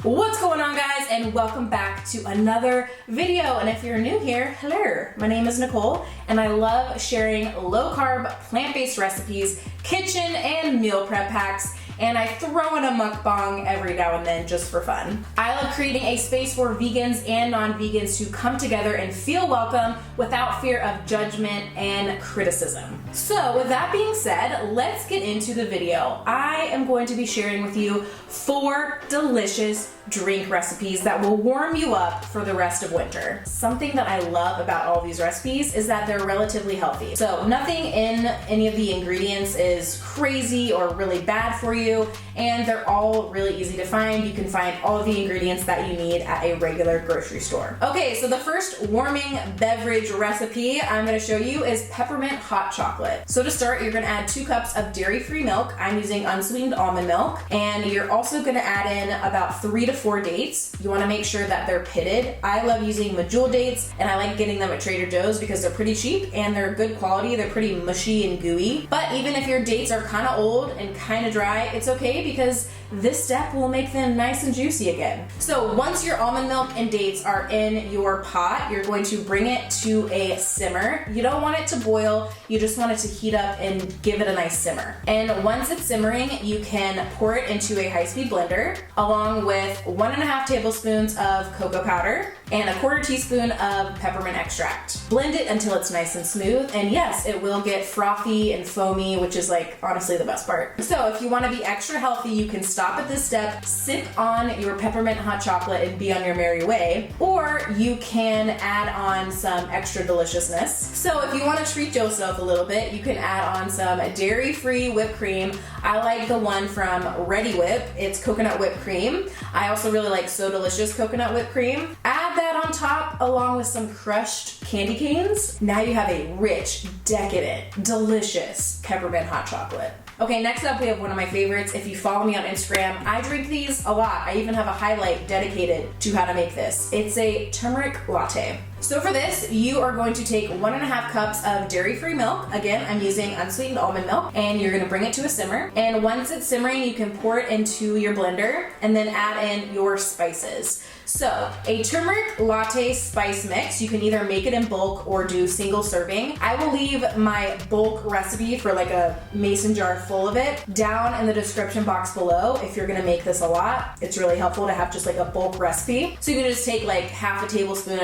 What's going on, guys, and welcome back to another video. And if you're new here, hello, my name is Nicole and I love sharing low-carb, plant-based recipes, kitchen and meal prep hacks, and I throw in a mukbang every now and then just for fun. I love creating a space for vegans and non-vegans to come together and feel welcome without fear of judgment and criticism. So with that being said, let's get into the video. I am going to be sharing with you 4 delicious drink recipes that will warm you up for the rest of winter. Something that I love about all these recipes is that they're relatively healthy. So nothing in any of the ingredients is crazy or really bad for you, and they're all really easy to find. You can find all of the ingredients that you need at a regular grocery store. Okay, so the first warming beverage recipe I'm gonna show you is peppermint hot chocolate. So to start, you're gonna add 2 cups of dairy-free milk. I'm using unsweetened almond milk, and you're also gonna add in about 3 to 4 dates. You wanna make sure that they're pitted. I love using medjool dates, and I like getting them at Trader Joe's because they're pretty cheap and they're good quality. They're pretty mushy and gooey. But even if your dates are kind of old and kind of dry, it's okay because this step will make them nice and juicy again. So once your almond milk and dates are in your pot, you're going to bring it to a simmer. You don't want it to boil, you just want it to heat up and give it a nice simmer. And once it's simmering, you can pour it into a high-speed blender along with 1.5 tablespoons of cocoa powder and 1/4 teaspoon of peppermint extract. Blend it until it's nice and smooth, and yes, it will get frothy and foamy, which is like honestly the best part. So if you want to be extra healthy, you can stop at this step, sip on your peppermint hot chocolate and be on your merry way, or you can add on some extra deliciousness. So if you want to treat yourself a little bit, you can add on some dairy-free whipped cream. I like the one from Ready Whip. It's coconut whipped cream. I also really like So Delicious coconut whipped cream. Add that on top along with some crushed candy canes. Now you have a rich, decadent, delicious peppermint hot chocolate. Okay, next up we have one of my favorites. If you follow me on Instagram, I drink these a lot. I even have a highlight dedicated to how to make this. It's a turmeric latte. So for this, you are going to take 1.5 cups of dairy-free milk. Again, I'm using unsweetened almond milk, and you're gonna bring it to a simmer. And once it's simmering, you can pour it into your blender and then add in your spices. So a turmeric latte spice mix, you can either make it in bulk or do single serving. I will leave my bulk recipe for like a mason jar full of it down in the description box below if you're gonna make this a lot. It's really helpful to have just like a bulk recipe. So you can just take like half a tablespoon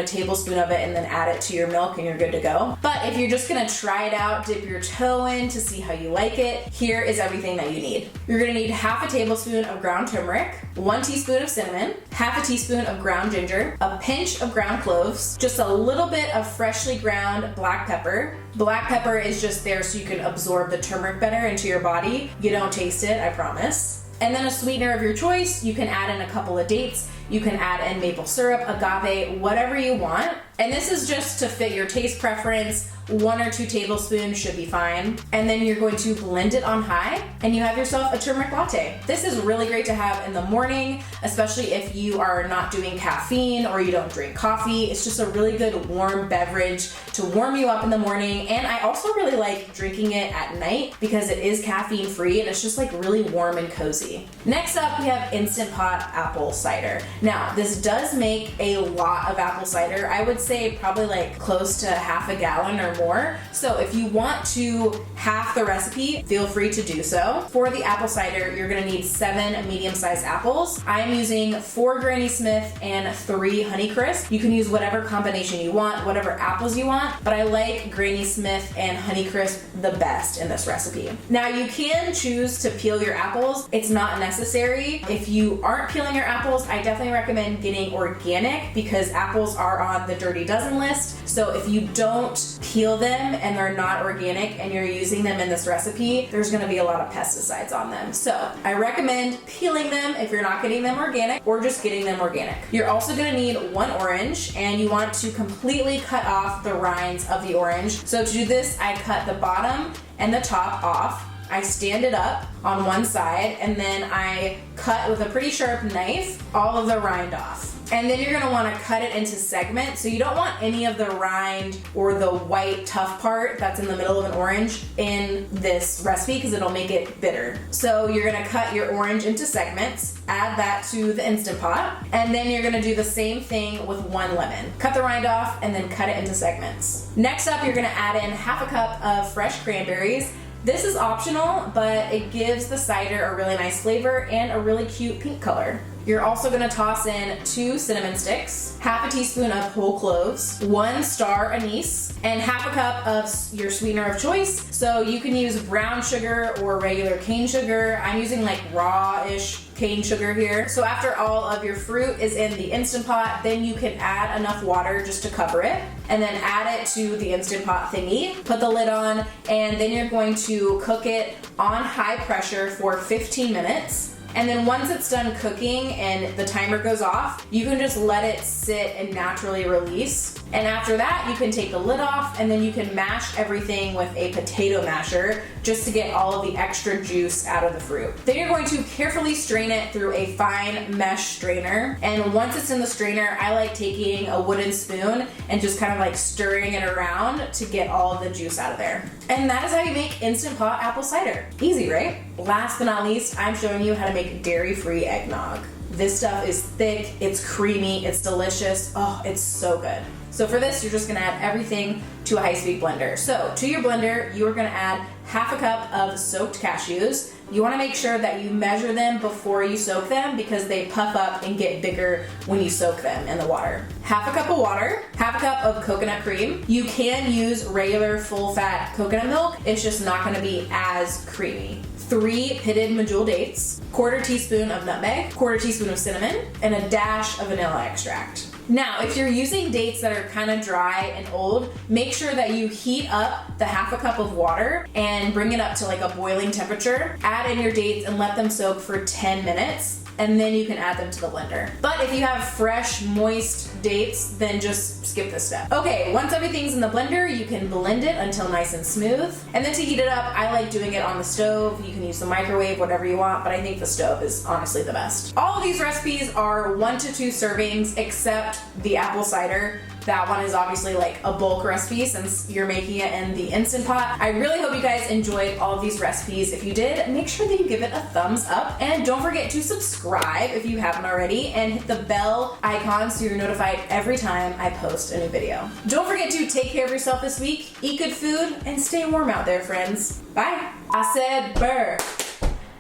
of it, and then add it to your milk and you're good to go. But if you're just gonna try it out, dip your toe in to see how you like it, here is everything that you need. You're gonna need half a tablespoon of ground turmeric, 1 teaspoon of cinnamon, half a teaspoon of ground ginger, a pinch of ground cloves, just a little bit of freshly ground black pepper. Black pepper is just there so you can absorb the turmeric better into your body. You don't taste it, I promise. And then a sweetener of your choice. You can add in a couple of dates. You can add in maple syrup, agave, whatever you want. And this is just to fit your taste preference. 1 or 2 tablespoons should be fine. And then you're going to blend it on high and you have yourself a turmeric latte. This is really great to have in the morning, especially if you are not doing caffeine or you don't drink coffee. It's just a really good warm beverage to warm you up in the morning. And I also really like drinking it at night because it is caffeine free and it's just like really warm and cozy. Next up, we have Instant Pot apple cider. Now, this does make a lot of apple cider. I would say probably like close to half a gallon or more. So if you want to half the recipe, feel free to do so. For the apple cider, you're gonna need 7 medium-sized apples. I'm using 4 Granny Smith and 3 Honeycrisp. You can use whatever combination you want, whatever apples you want, but I like Granny Smith and Honeycrisp the best in this recipe. Now you can choose to peel your apples. It's not necessary. If you aren't peeling your apples, I definitely recommend getting organic because apples are on the Dirty Dozen list. So if you don't peel them and they're not organic and you're using them in this recipe, there's gonna be a lot of pesticides on them. So I recommend peeling them if you're not getting them organic or just getting them organic. You're also gonna need 1 orange and you want to completely cut off the rinds of the orange. So to do this, I cut the bottom and the top off. I stand it up on one side, and then I cut with a pretty sharp knife all of the rind off. And then you're gonna wanna cut it into segments. So you don't want any of the rind or the white tough part that's in the middle of an orange in this recipe because it'll make it bitter. So you're gonna cut your orange into segments, add that to the Instant Pot, and then you're gonna do the same thing with 1 lemon. Cut the rind off and then cut it into segments. Next up, you're gonna add in half a cup of fresh cranberries. This is optional, but it gives the cider a really nice flavor and a really cute pink color. You're also gonna toss in 2 cinnamon sticks, half a teaspoon of whole cloves, 1 star anise, and half a cup of your sweetener of choice. So you can use brown sugar or regular cane sugar. I'm using like raw-ish cane sugar here. So after all of your fruit is in the Instant Pot, then you can add enough water just to cover it, and then add it to the Instant Pot thingy, put the lid on, and then you're going to cook it on high pressure for 15 minutes. And then once it's done cooking and the timer goes off, you can just let it sit and naturally release. And after that, you can take the lid off, and then you can mash everything with a potato masher just to get all of the extra juice out of the fruit. Then you're going to carefully strain it through a fine mesh strainer. And once it's in the strainer, I like taking a wooden spoon and just kind of like stirring it around to get all of the juice out of there. And that is how you make Instant Pot apple cider. Easy, right? Last but not least, I'm showing you how to make dairy-free eggnog. This stuff is thick, it's creamy, it's delicious. Oh, it's so good. So for this, you're just gonna add everything to a high-speed blender. So to your blender, you are gonna add half a cup of soaked cashews. You wanna make sure that you measure them before you soak them because they puff up and get bigger when you soak them in the water. Half a cup of water, half a cup of coconut cream. You can use regular full-fat coconut milk, it's just not gonna be as creamy. 3 pitted medjool dates, 1/4 teaspoon of nutmeg, 1/4 teaspoon of cinnamon, and a dash of vanilla extract. Now, if you're using dates that are kind of dry and old, make sure that you heat up the half a cup of water and bring it up to like a boiling temperature. Add in your dates and let them soak for 10 minutes. And then you can add them to the blender. But if you have fresh, moist dates, then just skip this step. Okay, once everything's in the blender, you can blend it until nice and smooth. And then to heat it up, I like doing it on the stove. You can use the microwave, whatever you want, but I think the stove is honestly the best. All of these recipes are 1 to 2 servings, except the apple cider. That one is obviously like a bulk recipe since you're making it in the Instant Pot. I really hope you guys enjoyed all of these recipes. If you did, make sure that you give it a thumbs up, and don't forget to subscribe if you haven't already, and hit the bell icon so you're notified every time I post a new video. Don't forget to take care of yourself this week, eat good food, and stay warm out there, friends. Bye. I said burr.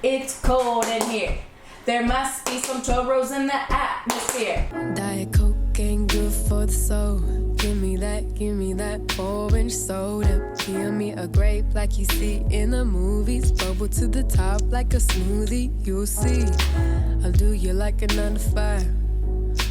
It's cold in here. There must be some churros in the atmosphere. Diet Coke ain't good for the soul. Give me that orange soda. Give me a grape like you see in the movies. Bubble to the top like a smoothie, you'll see. I'll do you like a 9 to 5.